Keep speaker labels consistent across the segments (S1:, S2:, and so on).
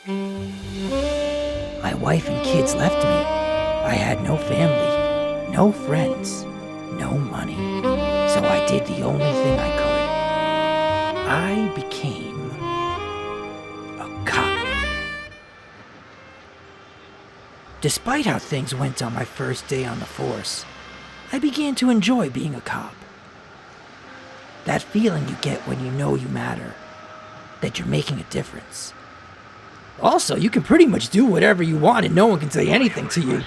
S1: My wife and kids left me. I had no family, no friends, no money. So I did the only thing I could. I became a cop. Despite how things went on my first day on the force, I began to enjoy being a cop. That feeling you get when you know you matter, that you're making a difference. Also, you can pretty much do whatever you want and no one can say anything to you.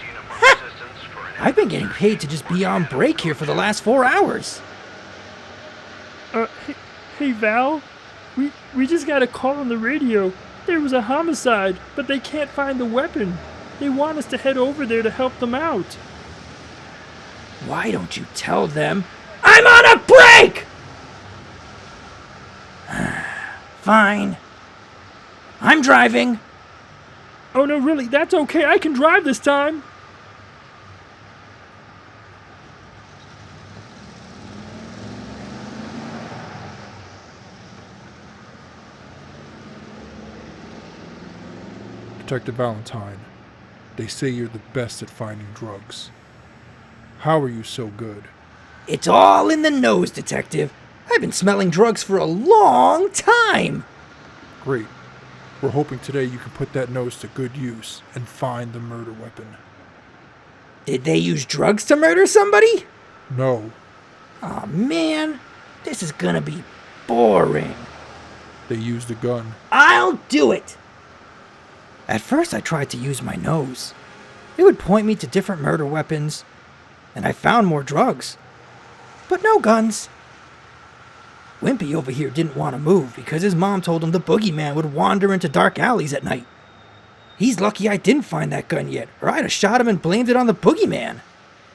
S1: I've been getting paid to just be on break here for the last 4 hours.
S2: Hey Val, we just got a call on the radio. There was a homicide, but they can't find the weapon. They want us to head over there to help them out.
S1: Why don't you tell them I'm on a break? Fine. I'm driving.
S2: Oh no, really, that's okay. I can drive this time.
S3: Detective Valentine, they say you're the best at finding drugs. How are you so good?
S1: It's all in the nose, Detective. I've been smelling drugs for a long time.
S3: Great. We're hoping today you can put that nose to good use and find the murder weapon.
S1: Did they use drugs to murder somebody?
S3: No,
S1: Aw, man. This is gonna be boring.
S3: they used a gun.
S1: I'll do it! At first, I tried to use my nose. It would point me to different murder weapons, and I found more drugs. But no guns. Wimpy over here didn't want to move because his mom told him the boogeyman would wander into dark alleys at night. He's lucky I didn't find that gun yet, or I'd have shot him and blamed it on the boogeyman.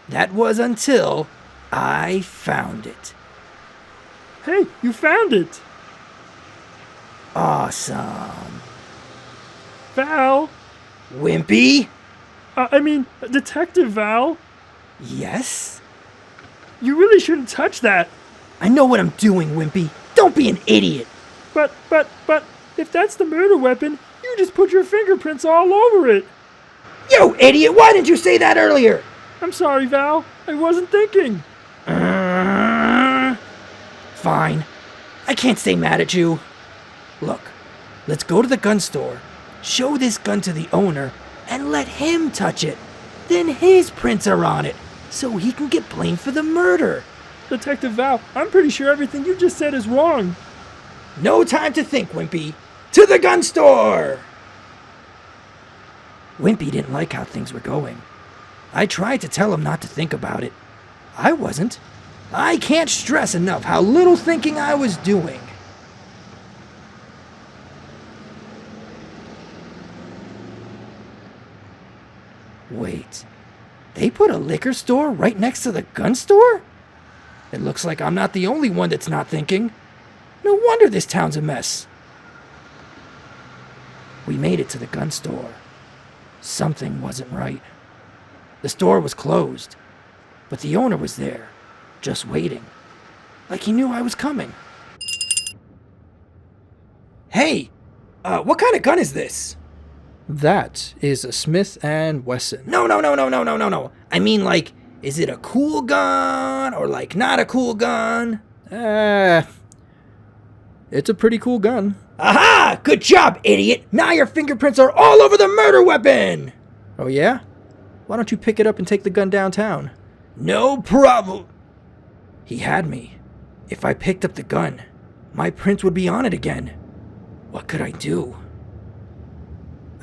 S1: That was until I found it.
S2: Hey, you found it!
S1: Awesome.
S2: Val!
S1: Wimpy?
S2: Detective Val!
S1: Yes?
S2: You really shouldn't touch that!
S1: I know what I'm doing, Wimpy. Don't be an idiot.
S2: But, if that's the murder weapon, you just put your fingerprints all over it!
S1: You idiot! Why didn't you say that earlier?
S2: I'm sorry, Val. I wasn't thinking.
S1: Fine. I can't stay mad at you. Look, let's go to the gun store, show this gun to the owner, and let him touch it. Then his prints are on it, so he can get blamed for the murder.
S2: Detective Val, I'm pretty sure everything you just said is wrong.
S1: No time to think, Wimpy. To the gun store! Wimpy didn't like how things were going. I tried to tell him not to think about it. I wasn't. I can't stress enough how little thinking I was doing. Wait, they put a liquor store right next to the gun store? It looks like I'm not the only one that's not thinking. No wonder this town's a mess. We made it to the gun store. Something wasn't right. The store was closed, but the owner was there, just waiting, like he knew I was coming. Hey, what kind of gun is this?
S4: That is a Smith & Wesson.
S1: No. I mean, like, is it a cool gun or like not a cool gun?
S4: It's a pretty cool gun.
S1: Aha! Good job, idiot! Now your fingerprints are all over the murder weapon!
S4: Oh yeah? Why don't you pick it up and take the gun downtown?
S1: No problem. He had me. If I picked up the gun, my prints would be on it again. What could I do?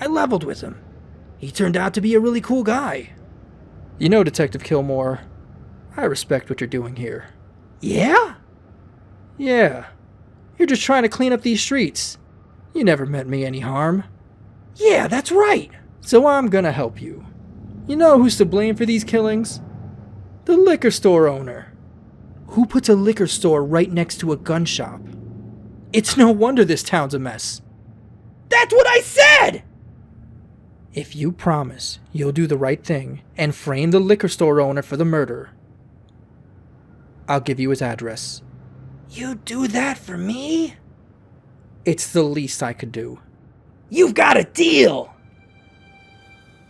S1: I leveled with him. He turned out to be a really cool guy.
S4: You know, Detective Kilmore, I respect what you're doing here.
S1: Yeah?
S4: Yeah. You're just trying to clean up these streets. You never meant me any harm.
S1: Yeah, that's right.
S4: So I'm gonna help you. You know who's to blame for these killings? The liquor store owner. Who puts a liquor store right next to a gun shop? It's no wonder this town's a mess.
S1: That's what I said!
S4: If you promise you'll do the right thing and frame the liquor store owner for the murder, I'll give you his address.
S1: You do that for me?
S4: It's the least I could do.
S1: You've got a deal!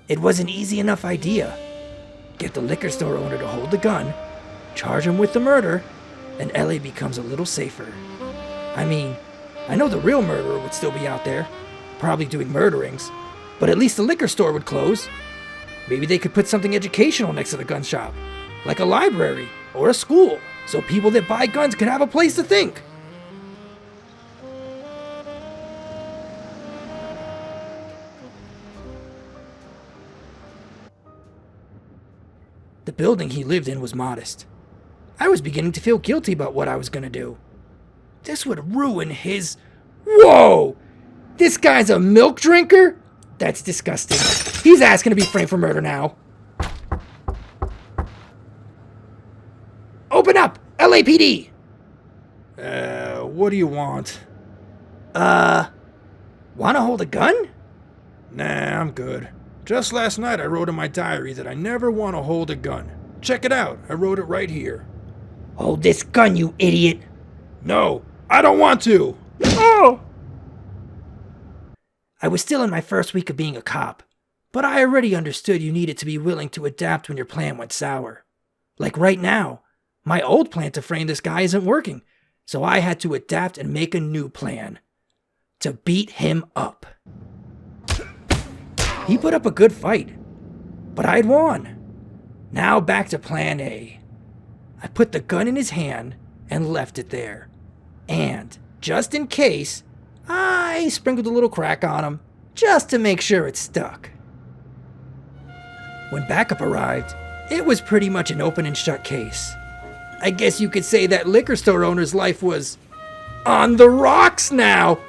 S1: It was an easy enough idea. Get the liquor store owner to hold the gun, charge him with the murder, and LA becomes a little safer. I mean, I know the real murderer would still be out there, probably doing murderings, but at least the liquor store would close. Maybe they could put something educational next to the gun shop, like a library or a school, so people that buy guns could have a place to think. The building he lived in was modest. I was beginning to feel guilty about what I was going to do. This would ruin his... Whoa! This guy's a milk drinker? That's disgusting. He's asking to be framed for murder now. Open up! LAPD!
S3: What do you want?
S1: Wanna hold a gun?
S3: Nah, I'm good. Just last night I wrote in my diary that I never want to hold a gun. Check it out. I wrote it right here.
S1: Hold this gun, you idiot!
S3: No, I don't want to!
S2: Oh!
S1: I was still in my first week of being a cop, but I already understood you needed to be willing to adapt when your plan went sour. Like right now, my old plan to frame this guy isn't working, so I had to adapt and make a new plan. To beat him up. He put up a good fight, but I'd won. Now back to plan A. I put the gun in his hand and left it there. And, just in case, I sprinkled a little crack on him, just to make sure it stuck. When backup arrived, it was pretty much an open and shut case. I guess you could say that liquor store owner's life was on the rocks now.